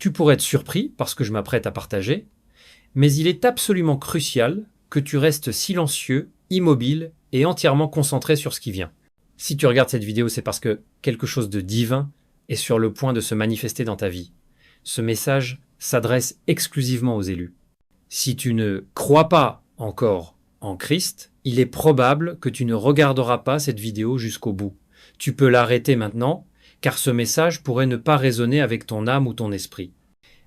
Tu pourrais être surpris par ce que je m'apprête à partager, mais il est absolument crucial que tu restes silencieux, immobile et entièrement concentré sur ce qui vient. Si tu regardes cette vidéo, c'est parce que quelque chose de divin est sur le point de se manifester dans ta vie. Ce message s'adresse exclusivement aux élus. Si tu ne crois pas encore en Christ, il est probable que tu ne regarderas pas cette vidéo jusqu'au bout. Tu peux l'arrêter maintenant, car ce message pourrait ne pas résonner avec ton âme ou ton esprit.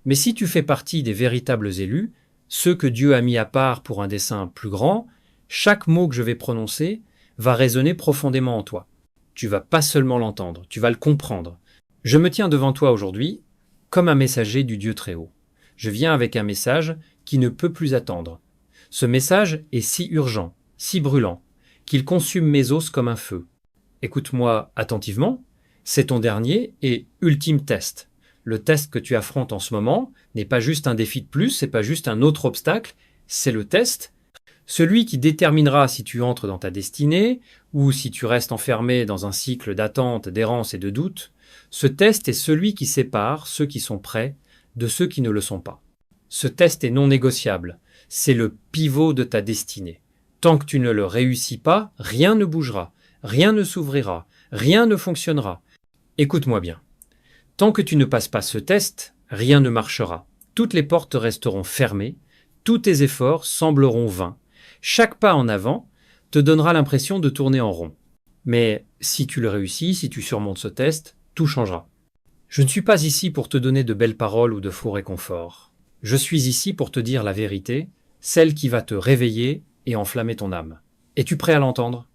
Mais si tu fais partie des véritables élus, ceux que Dieu a mis à part pour un dessein plus grand, chaque mot que je vais prononcer va résonner profondément en toi. Tu vas pas seulement l'entendre, tu vas le comprendre. Je me tiens devant toi aujourd'hui comme un messager du Dieu très haut. Je viens avec un message qui ne peut plus attendre. Ce message est si urgent, si brûlant, qu'il consume mes os comme un feu. Écoute-moi attentivement, c'est ton dernier et ultime test. Le test que tu affrontes en ce moment n'est pas juste un défi de plus, c'est pas juste un autre obstacle, c'est le test, celui qui déterminera si tu entres dans ta destinée ou si tu restes enfermé dans un cycle d'attente, d'errance et de doute. Ce test est celui qui sépare ceux qui sont prêts de ceux qui ne le sont pas. Ce test est non négociable, c'est le pivot de ta destinée. Tant que tu ne le réussis pas, rien ne bougera, rien ne s'ouvrira, rien ne fonctionnera. Écoute-moi bien. Tant que tu ne passes pas ce test, rien ne marchera. Toutes les portes resteront fermées, tous tes efforts sembleront vains. Chaque pas en avant te donnera l'impression de tourner en rond. Mais si tu le réussis, si tu surmontes ce test, tout changera. Je ne suis pas ici pour te donner de belles paroles ou de faux réconforts. Je suis ici pour te dire la vérité, celle qui va te réveiller et enflammer ton âme. Es-tu prêt à l'entendre?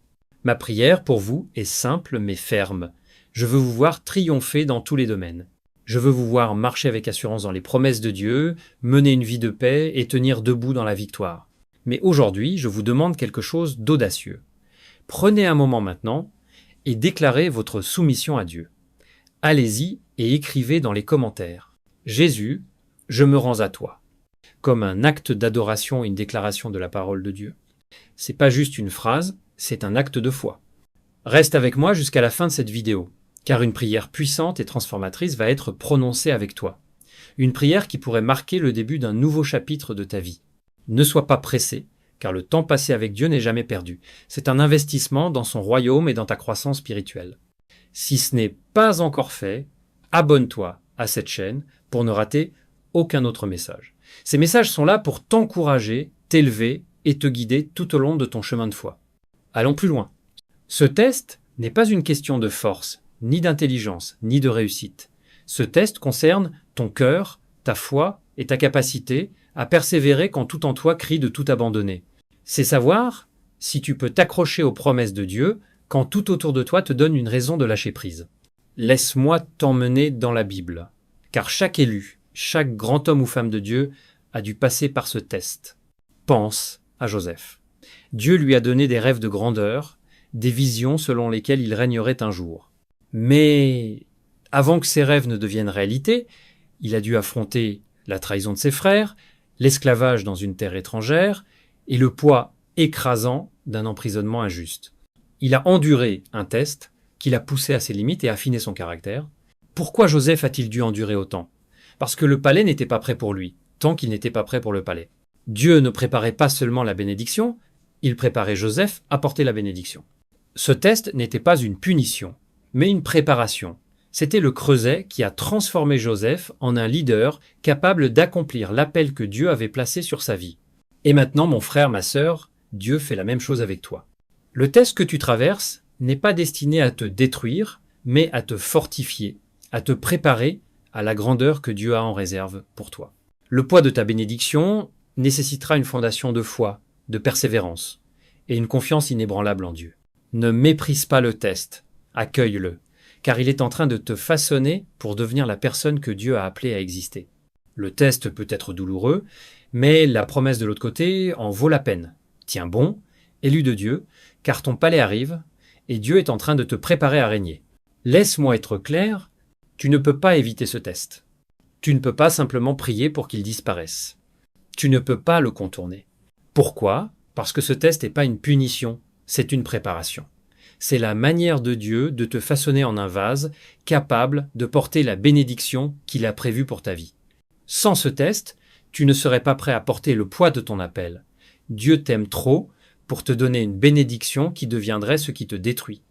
Ma prière pour vous est simple mais ferme. Je veux vous voir triompher dans tous les domaines. Je veux vous voir marcher avec assurance dans les promesses de Dieu, mener une vie de paix et tenir debout dans la victoire. Mais aujourd'hui, je vous demande quelque chose d'audacieux. Prenez un moment maintenant et déclarez votre soumission à Dieu. Allez-y et écrivez dans les commentaires. Jésus, je me rends à toi. Comme un acte d'adoration et une déclaration de la parole de Dieu. C'est pas juste une phrase, c'est un acte de foi. Reste avec moi jusqu'à la fin de cette vidéo, car une prière puissante et transformatrice va être prononcée avec toi. Une prière qui pourrait marquer le début d'un nouveau chapitre de ta vie. Ne sois pas pressé, car le temps passé avec Dieu n'est jamais perdu. C'est un investissement dans son royaume et dans ta croissance spirituelle. Si ce n'est pas encore fait, abonne-toi à cette chaîne pour ne rater aucun autre message. Ces messages sont là pour t'encourager, t'élever et te guider tout au long de ton chemin de foi. Allons plus loin. Ce test n'est pas une question de force, ni d'intelligence, ni de réussite. Ce test concerne ton cœur, ta foi et ta capacité à persévérer quand tout en toi crie de tout abandonner. C'est savoir si tu peux t'accrocher aux promesses de Dieu quand tout autour de toi te donne une raison de lâcher prise. Laisse-moi t'emmener dans la Bible, car chaque élu, chaque grand homme ou femme de Dieu a dû passer par ce test. Pense à Joseph. Dieu lui a donné des rêves de grandeur, des visions selon lesquelles il régnerait un jour. Mais avant que ces rêves ne deviennent réalité, il a dû affronter la trahison de ses frères, l'esclavage dans une terre étrangère et le poids écrasant d'un emprisonnement injuste. Il a enduré un test qui l'a poussé à ses limites et affiné son caractère. Pourquoi Joseph a-t-il dû endurer autant? Parce que le palais n'était pas prêt pour lui, tant qu'il n'était pas prêt pour le palais. Dieu ne préparait pas seulement la bénédiction, il préparait Joseph à porter la bénédiction. Ce test n'était pas une punition, mais une préparation. C'était le creuset qui a transformé Joseph en un leader capable d'accomplir l'appel que Dieu avait placé sur sa vie. Et maintenant, mon frère, ma sœur, Dieu fait la même chose avec toi. Le test que tu traverses n'est pas destiné à te détruire, mais à te fortifier, à te préparer à la grandeur que Dieu a en réserve pour toi. Le poids de ta bénédiction nécessitera une fondation de foi, de persévérance et une confiance inébranlable en Dieu. Ne méprise pas le test, accueille-le, car il est en train de te façonner pour devenir la personne que Dieu a appelée à exister. Le test peut être douloureux, mais la promesse de l'autre côté en vaut la peine. Tiens bon, élu de Dieu, car ton palais arrive et Dieu est en train de te préparer à régner. Laisse-moi être clair, tu ne peux pas éviter ce test. Tu ne peux pas simplement prier pour qu'il disparaisse. Tu ne peux pas le contourner. Pourquoi? Parce que ce test n'est pas une punition, c'est une préparation. C'est la manière de Dieu de te façonner en un vase capable de porter la bénédiction qu'il a prévue pour ta vie. Sans ce test, tu ne serais pas prêt à porter le poids de ton appel. Dieu t'aime trop pour te donner une bénédiction qui deviendrait ce qui te détruit.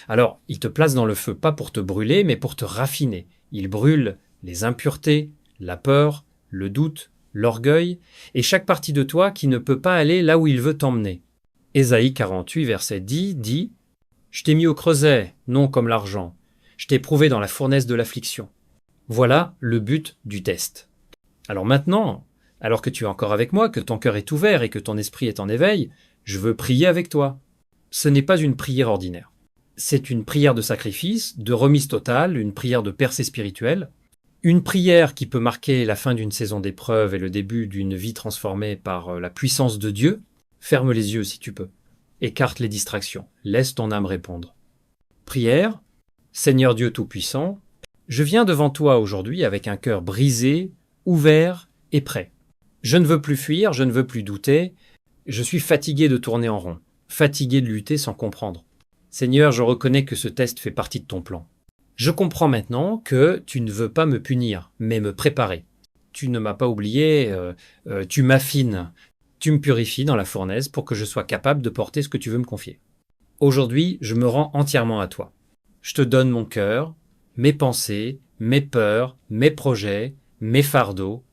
Alors, il te place dans le feu, pas pour te brûler, mais pour te raffiner. Il brûle les impuretés, la peur, le doute, l'orgueil, et chaque partie de toi qui ne peut pas aller là où il veut t'emmener. Ésaïe 48, verset 10 dit « Je t'ai mis au creuset, non comme l'argent. Je t'ai prouvé dans la fournaise de l'affliction. » Voilà le but du test. Alors maintenant, alors que tu es encore avec moi, que ton cœur est ouvert et que ton esprit est en éveil, je veux prier avec toi. Ce n'est pas une prière ordinaire. C'est une prière de sacrifice, de remise totale, une prière de percée spirituelle, une prière qui peut marquer la fin d'une saison d'épreuve et le début d'une vie transformée par la puissance de Dieu. Ferme les yeux si tu peux. Écarte les distractions. Laisse ton âme répondre. Prière. Seigneur Dieu Tout-Puissant, je viens devant toi aujourd'hui avec un cœur brisé, ouvert et prêt. Je ne veux plus fuir, je ne veux plus douter. Je suis fatigué de tourner en rond, fatigué de lutter sans comprendre. Seigneur, je reconnais que ce test fait partie de ton plan. Je comprends maintenant que tu ne veux pas me punir, mais me préparer. Tu ne m'as pas oublié, tu m'affines, tu me purifies dans la fournaise pour que je sois capable de porter ce que tu veux me confier. Aujourd'hui, je me rends entièrement à toi. Je te donne mon cœur, mes pensées, mes peurs, mes projets, mes fardeaux.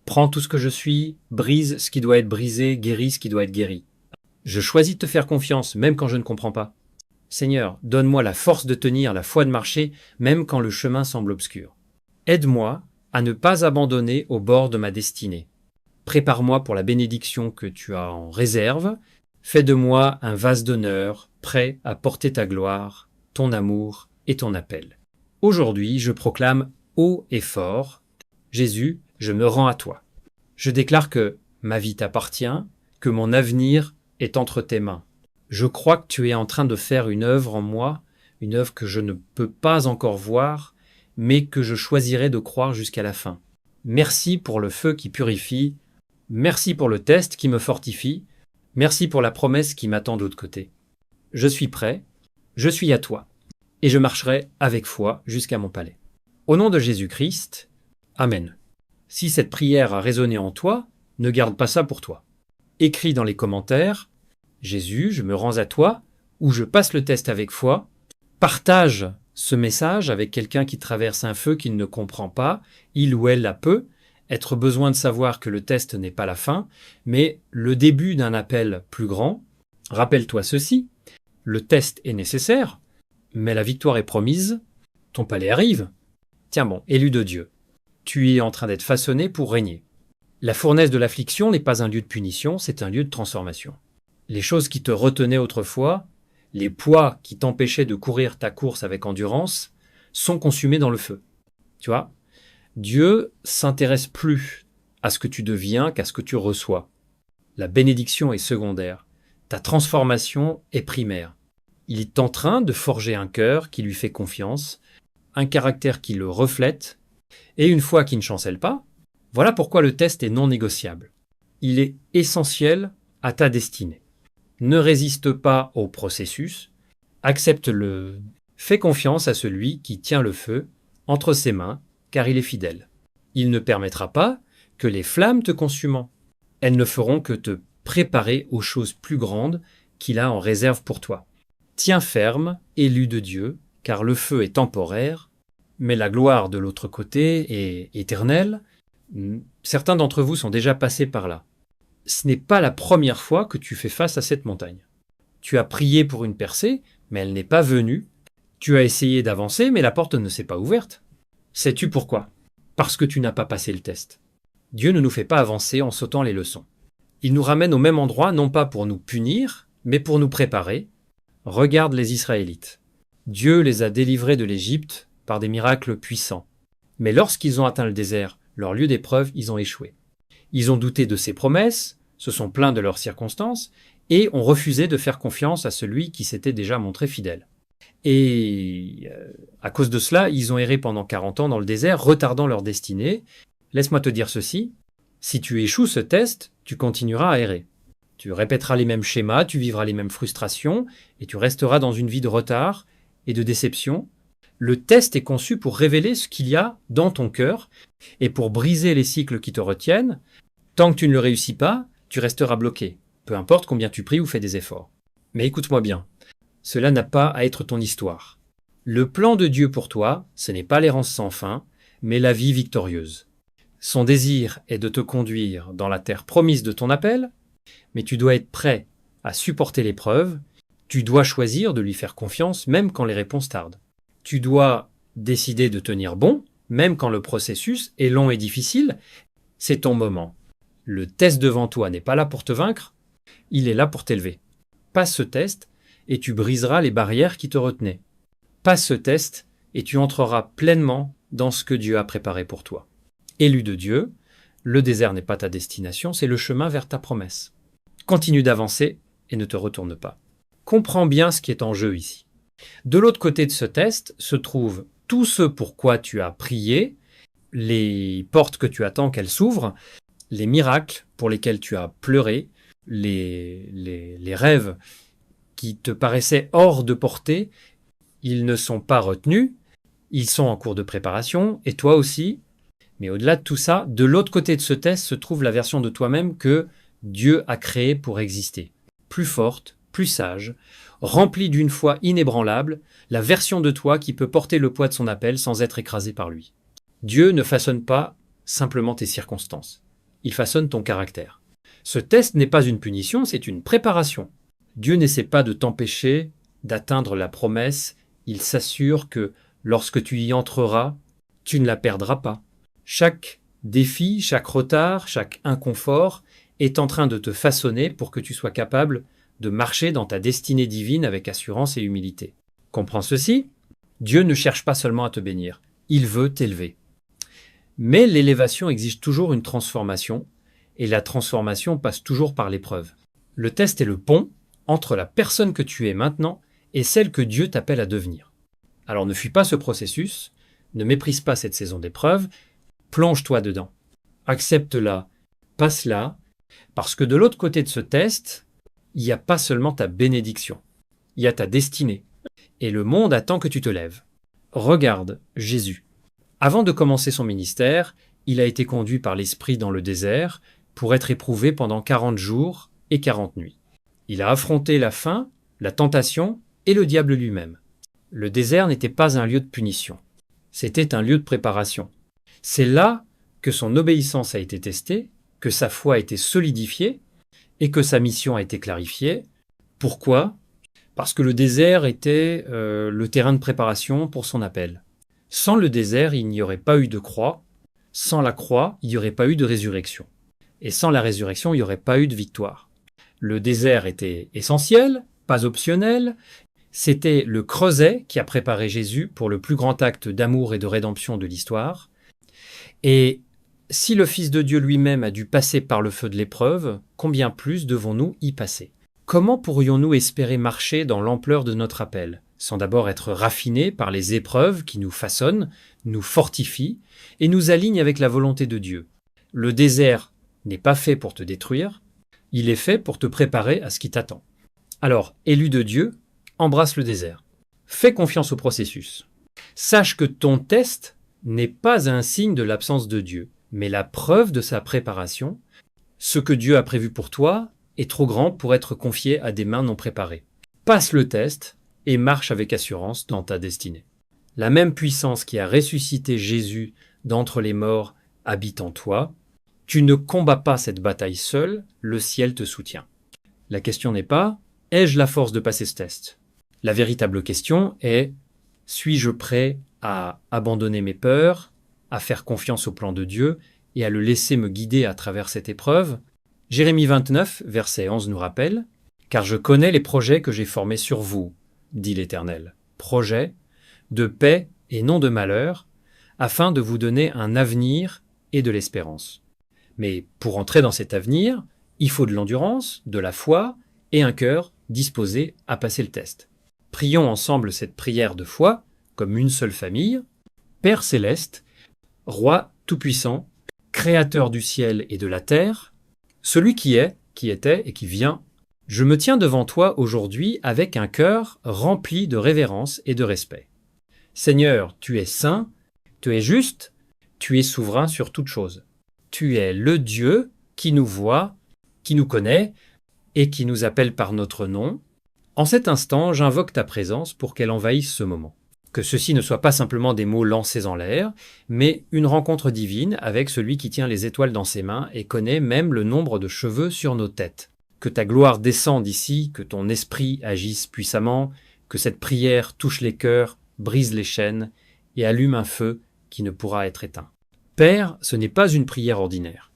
Prends tout ce que je suis, brise ce qui doit être brisé, guéris ce qui doit être guéri. Je choisis de te faire confiance, même quand je ne comprends pas. Seigneur, donne-moi la force de tenir, la foi de marcher, même quand le chemin semble obscur. Aide-moi à ne pas abandonner au bord de ma destinée. Prépare-moi pour la bénédiction que tu as en réserve. Fais de moi un vase d'honneur, prêt à porter ta gloire, ton amour et ton appel. Aujourd'hui, je proclame haut et fort, Jésus, je me rends à toi. Je déclare que ma vie t'appartient, que mon avenir est entre tes mains. Je crois que tu es en train de faire une œuvre en moi, une œuvre que je ne peux pas encore voir, mais que je choisirai de croire jusqu'à la fin. Merci pour le feu qui purifie, merci pour le test qui me fortifie, merci pour la promesse qui m'attend de l'autre côté. Je suis prêt, je suis à toi, et je marcherai avec foi jusqu'à mon palais. Au nom de Jésus-Christ, Amen. Si cette prière a résonné en toi, ne garde pas ça pour toi. Écris dans les commentaires « Jésus, je me rends à toi » ou « Je passe le test avec foi ». Partage ce message avec quelqu'un qui traverse un feu qu'il ne comprend pas, il ou elle a peu, être besoin de savoir que le test n'est pas la fin, mais le début d'un appel plus grand. Rappelle-toi ceci, le test est nécessaire, mais la victoire est promise, ton palais arrive. Tiens bon, élu de Dieu, tu es en train d'être façonné pour régner. La fournaise de l'affliction n'est pas un lieu de punition, c'est un lieu de transformation. Les choses qui te retenaient autrefois, les poids qui t'empêchaient de courir ta course avec endurance, sont consumés dans le feu. Tu vois, Dieu s'intéresse plus à ce que tu deviens qu'à ce que tu reçois. La bénédiction est secondaire. Ta transformation est primaire. Il est en train de forger un cœur qui lui fait confiance, un caractère qui le reflète, et une foi qui ne chancelle pas. Voilà pourquoi le test est non négociable. Il est essentiel à ta destinée. Ne résiste pas au processus, accepte-le, fais confiance à celui qui tient le feu entre ses mains, car il est fidèle. Il ne permettra pas que les flammes te consument. Elles ne feront que te préparer aux choses plus grandes qu'il a en réserve pour toi. Tiens ferme, élu de Dieu, car le feu est temporaire, mais la gloire de l'autre côté est éternelle. Certains d'entre vous sont déjà passés par là. Ce n'est pas la première fois que tu fais face à cette montagne. Tu as prié pour une percée, mais elle n'est pas venue. Tu as essayé d'avancer, mais la porte ne s'est pas ouverte. Sais-tu pourquoi? Parce que tu n'as pas passé le test. Dieu ne nous fait pas avancer en sautant les leçons. Il nous ramène au même endroit, non pas pour nous punir, mais pour nous préparer. Regarde les Israélites. Dieu les a délivrés de l'Égypte par des miracles puissants. Mais lorsqu'ils ont atteint le désert, leur lieu d'épreuve, ils ont échoué. Ils ont douté de ses promesses, se sont plaints de leurs circonstances, et ont refusé de faire confiance à celui qui s'était déjà montré fidèle. Et à cause de cela, ils ont erré pendant 40 ans dans le désert, retardant leur destinée. Laisse-moi te dire ceci, si tu échoues ce test, tu continueras à errer. Tu répéteras les mêmes schémas, tu vivras les mêmes frustrations, et tu resteras dans une vie de retard et de déception, Le test est conçu pour révéler ce qu'il y a dans ton cœur et pour briser les cycles qui te retiennent. Tant que tu ne le réussis pas, tu resteras bloqué, peu importe combien tu pries ou fais des efforts. Mais écoute-moi bien, cela n'a pas à être ton histoire. Le plan de Dieu pour toi, ce n'est pas l'errance sans fin, mais la vie victorieuse. Son désir est de te conduire dans la terre promise de ton appel, mais tu dois être prêt à supporter l'épreuve, tu dois choisir de lui faire confiance même quand les réponses tardent. Tu dois décider de tenir bon, même quand le processus est long et difficile, c'est ton moment. Le test devant toi n'est pas là pour te vaincre, il est là pour t'élever. Passe ce test et tu briseras les barrières qui te retenaient. Passe ce test et tu entreras pleinement dans ce que Dieu a préparé pour toi. Élu de Dieu, le désert n'est pas ta destination, c'est le chemin vers ta promesse. Continue d'avancer et ne te retourne pas. Comprends bien ce qui est en jeu ici. De l'autre côté de ce test se trouve tout ce pourquoi tu as prié, les portes que tu attends qu'elles s'ouvrent, les miracles pour lesquels tu as pleuré, les rêves qui te paraissaient hors de portée, ils ne sont pas retenus, ils sont en cours de préparation, et toi aussi. Mais au-delà de tout ça, de l'autre côté de ce test se trouve la version de toi-même que Dieu a créée pour exister. Plus forte, plus sage, remplie d'une foi inébranlable, la version de toi qui peut porter le poids de son appel sans être écrasé par lui. Dieu ne façonne pas simplement tes circonstances. Il façonne ton caractère. Ce test n'est pas une punition, c'est une préparation. Dieu n'essaie pas de t'empêcher d'atteindre la promesse. Il s'assure que lorsque tu y entreras, tu ne la perdras pas. Chaque défi, chaque retard, chaque inconfort est en train de te façonner pour que tu sois capable de marcher dans ta destinée divine avec assurance et humilité. Comprends ceci? Dieu ne cherche pas seulement à te bénir, il veut t'élever. Mais l'élévation exige toujours une transformation, et la transformation passe toujours par l'épreuve. Le test est le pont entre la personne que tu es maintenant et celle que Dieu t'appelle à devenir. Alors ne fuis pas ce processus, ne méprise pas cette saison d'épreuve, plonge-toi dedans. Accepte-la, passe-la, parce que de l'autre côté de ce test, il n'y a pas seulement ta bénédiction, il y a ta destinée. Et le monde attend que tu te lèves. Regarde Jésus. Avant de commencer son ministère, il a été conduit par l'Esprit dans le désert pour être éprouvé pendant 40 jours et 40 nuits. Il a affronté la faim, la tentation et le diable lui-même. Le désert n'était pas un lieu de punition, c'était un lieu de préparation. C'est là que son obéissance a été testée, que sa foi a été solidifiée et que sa mission a été clarifiée. Pourquoi ? Parce que le désert était le terrain de préparation pour son appel. Sans le désert, il n'y aurait pas eu de croix. Sans la croix, il n'y aurait pas eu de résurrection. Et sans la résurrection, il n'y aurait pas eu de victoire. Le désert était essentiel, pas optionnel. C'était le creuset qui a préparé Jésus pour le plus grand acte d'amour et de rédemption de l'histoire. Et si le Fils de Dieu lui-même a dû passer par le feu de l'épreuve, combien plus devons-nous y passer ? Comment pourrions-nous espérer marcher dans l'ampleur de notre appel, sans d'abord être raffinés par les épreuves qui nous façonnent, nous fortifient et nous alignent avec la volonté de Dieu ? Le désert n'est pas fait pour te détruire, il est fait pour te préparer à ce qui t'attend. Alors, élu de Dieu, embrasse le désert. Fais confiance au processus. Sache que ton test n'est pas un signe de l'absence de Dieu, mais la preuve de sa préparation. Ce que Dieu a prévu pour toi est trop grand pour être confié à des mains non préparées. Passe le test et marche avec assurance dans ta destinée. La même puissance qui a ressuscité Jésus d'entre les morts habite en toi. Tu ne combats pas cette bataille seul, le ciel te soutient. La question n'est pas « ai-je la force de passer ce test ?» La véritable question est « suis-je prêt à abandonner mes peurs, à faire confiance au plan de Dieu et à le laisser me guider à travers cette épreuve ?» Jérémie 29, verset 11 nous rappelle « Car je connais les projets que j'ai formés sur vous, dit l'Éternel, projets de paix et non de malheur, afin de vous donner un avenir et de l'espérance. » Mais pour entrer dans cet avenir, il faut de l'endurance, de la foi et un cœur disposé à passer le test. Prions ensemble cette prière de foi, comme une seule famille. Père céleste, Roi tout-puissant, Créateur du ciel et de la terre, celui qui est, qui était et qui vient, je me tiens devant toi aujourd'hui avec un cœur rempli de révérence et de respect. Seigneur, tu es saint, tu es juste, tu es souverain sur toute chose. Tu es le Dieu qui nous voit, qui nous connaît et qui nous appelle par notre nom. En cet instant, j'invoque ta présence pour qu'elle envahisse ce moment. Que ceci ne soit pas simplement des mots lancés en l'air, mais une rencontre divine avec celui qui tient les étoiles dans ses mains et connaît même le nombre de cheveux sur nos têtes. Que ta gloire descende ici, que ton esprit agisse puissamment, que cette prière touche les cœurs, brise les chaînes et allume un feu qui ne pourra être éteint. Père, ce n'est pas une prière ordinaire.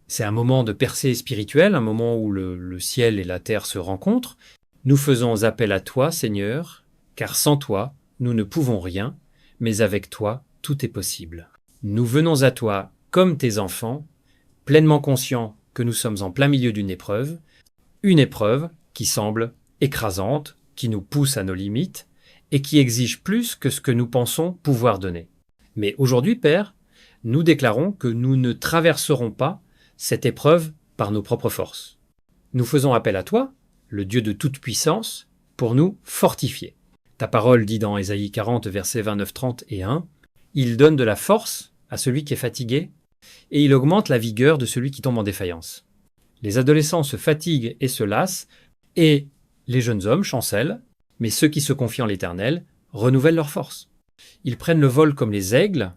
C'est un moment de percée spirituelle, un moment où le ciel et la terre se rencontrent. Nous faisons appel à toi, Seigneur, car sans toi, nous ne pouvons rien, mais avec toi, tout est possible. Nous venons à toi comme tes enfants, pleinement conscients que nous sommes en plein milieu d'une épreuve qui semble écrasante, qui nous pousse à nos limites et qui exige plus que ce que nous pensons pouvoir donner. Mais aujourd'hui, Père, nous déclarons que nous ne traverserons pas cette épreuve par nos propres forces. Nous faisons appel à toi, le Dieu de toute puissance, pour nous fortifier. Ta parole dit dans Ésaïe 40, versets 29, 30 et 1, « Il donne de la force à celui qui est fatigué, et il augmente la vigueur de celui qui tombe en défaillance. » Les adolescents se fatiguent et se lassent, et les jeunes hommes chancellent, mais ceux qui se confient en l'Éternel renouvellent leur force. Ils prennent le vol comme les aigles,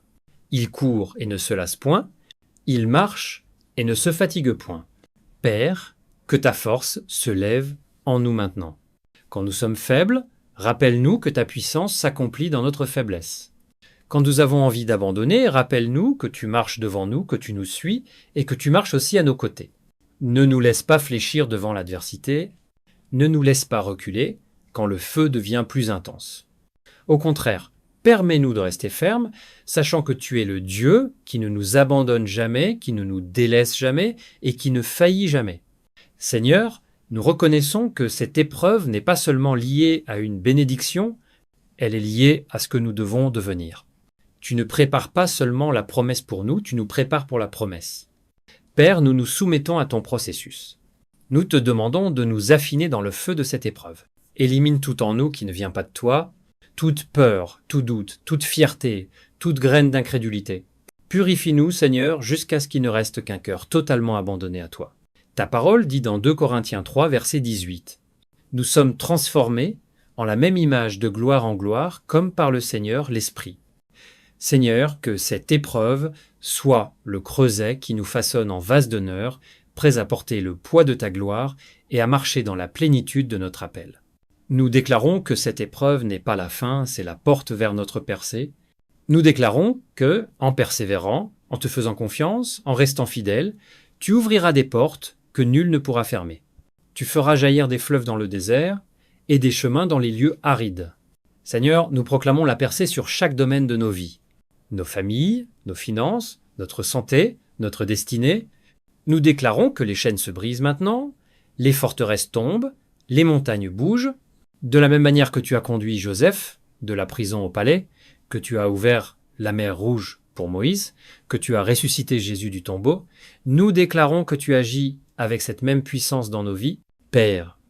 ils courent et ne se lassent point, ils marchent et ne se fatiguent point. Père, que ta force se lève en nous maintenant. Quand nous sommes faibles, rappelle-nous que ta puissance s'accomplit dans notre faiblesse. Quand nous avons envie d'abandonner, rappelle-nous que tu marches devant nous, que tu nous suis et que tu marches aussi à nos côtés. Ne nous laisse pas fléchir devant l'adversité, ne nous laisse pas reculer quand le feu devient plus intense. Au contraire, permets-nous de rester fermes, sachant que tu es le Dieu qui ne nous abandonne jamais, qui ne nous délaisse jamais et qui ne faillit jamais. Seigneur, nous reconnaissons que cette épreuve n'est pas seulement liée à une bénédiction, elle est liée à ce que nous devons devenir. Tu ne prépares pas seulement la promesse pour nous, tu nous prépares pour la promesse. Père, nous nous soumettons à ton processus. Nous te demandons de nous affiner dans le feu de cette épreuve. Élimine tout en nous qui ne vient pas de toi, toute peur, tout doute, toute fierté, toute graine d'incrédulité. Purifie-nous, Seigneur, jusqu'à ce qu'il ne reste qu'un cœur totalement abandonné à toi. Ta parole dit dans 2 Corinthiens 3, verset 18. « Nous sommes transformés en la même image de gloire en gloire, comme par le Seigneur l'Esprit. » Seigneur, que cette épreuve soit le creuset qui nous façonne en vase d'honneur, prêts à porter le poids de ta gloire et à marcher dans la plénitude de notre appel. Nous déclarons que cette épreuve n'est pas la fin, c'est la porte vers notre percée. Nous déclarons que, en persévérant, en te faisant confiance, en restant fidèle, tu ouvriras des portes que nul ne pourra fermer. Tu feras jaillir des fleuves dans le désert et des chemins dans les lieux arides. Seigneur, nous proclamons la percée sur chaque domaine de nos vies. Nos familles, nos finances, notre santé, notre destinée. Nous déclarons que les chaînes se brisent maintenant, les forteresses tombent, les montagnes bougent. De la même manière que tu as conduit Joseph de la prison au palais, que tu as ouvert la mer Rouge pour Moïse, que tu as ressuscité Jésus du tombeau, nous déclarons que tu agis avec cette même puissance dans nos vies. Père,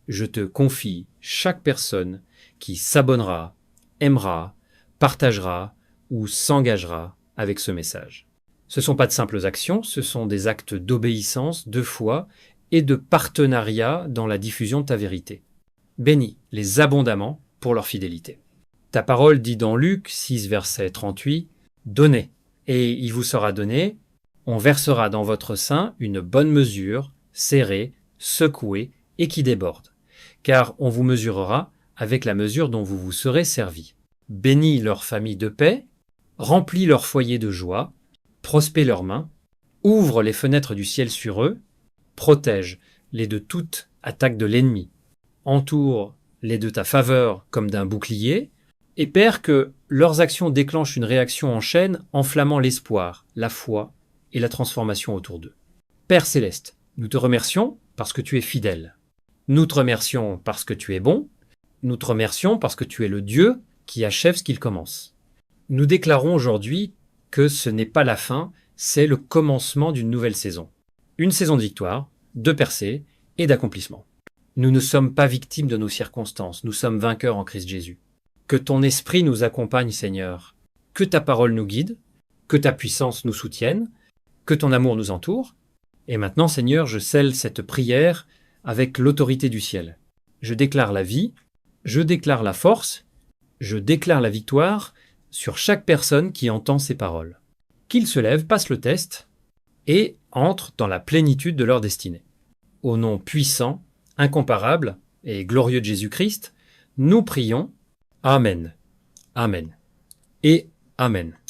je te confie chaque personne qui s'abonnera, aimera, partagera ou s'engagera avec ce message. Ce ne sont pas de simples actions, ce sont des actes d'obéissance, de foi et de partenariat dans la diffusion de ta vérité. Bénis-les abondamment pour leur fidélité. Ta parole dit dans Luc 6, verset 38, « Donnez, et il vous sera donné, on versera dans votre sein une bonne mesure, serrée, secouée et qui déborde, car on vous mesurera avec la mesure dont vous vous serez servi. Bénis leur famille de paix, remplis leur foyer de joie, prospère leurs mains, ouvre les fenêtres du ciel sur eux, protège-les de toute attaque de l'ennemi, entoure-les de ta faveur comme d'un bouclier, et Père, que leurs actions déclenchent une réaction en chaîne enflammant l'espoir, la foi et la transformation autour d'eux. Père céleste, nous te remercions parce que tu es fidèle. Nous te remercions parce que tu es bon. Nous te remercions parce que tu es le Dieu qui achève ce qu'il commence. Nous déclarons aujourd'hui que ce n'est pas la fin, c'est le commencement d'une nouvelle saison. Une saison de victoire, de percée et d'accomplissement. Nous ne sommes pas victimes de nos circonstances, nous sommes vainqueurs en Christ Jésus. Que ton esprit nous accompagne, Seigneur. Que ta parole nous guide, que ta puissance nous soutienne, que ton amour nous entoure. Et maintenant, Seigneur, je scelle cette prière avec l'autorité du ciel. Je déclare la vie, je déclare la force, je déclare la victoire sur chaque personne qui entend ces paroles. Qu'ils se lèvent, passent le test et entrent dans la plénitude de leur destinée. Au nom puissant, incomparable et glorieux de Jésus-Christ, nous prions. Amen. Amen. Et Amen.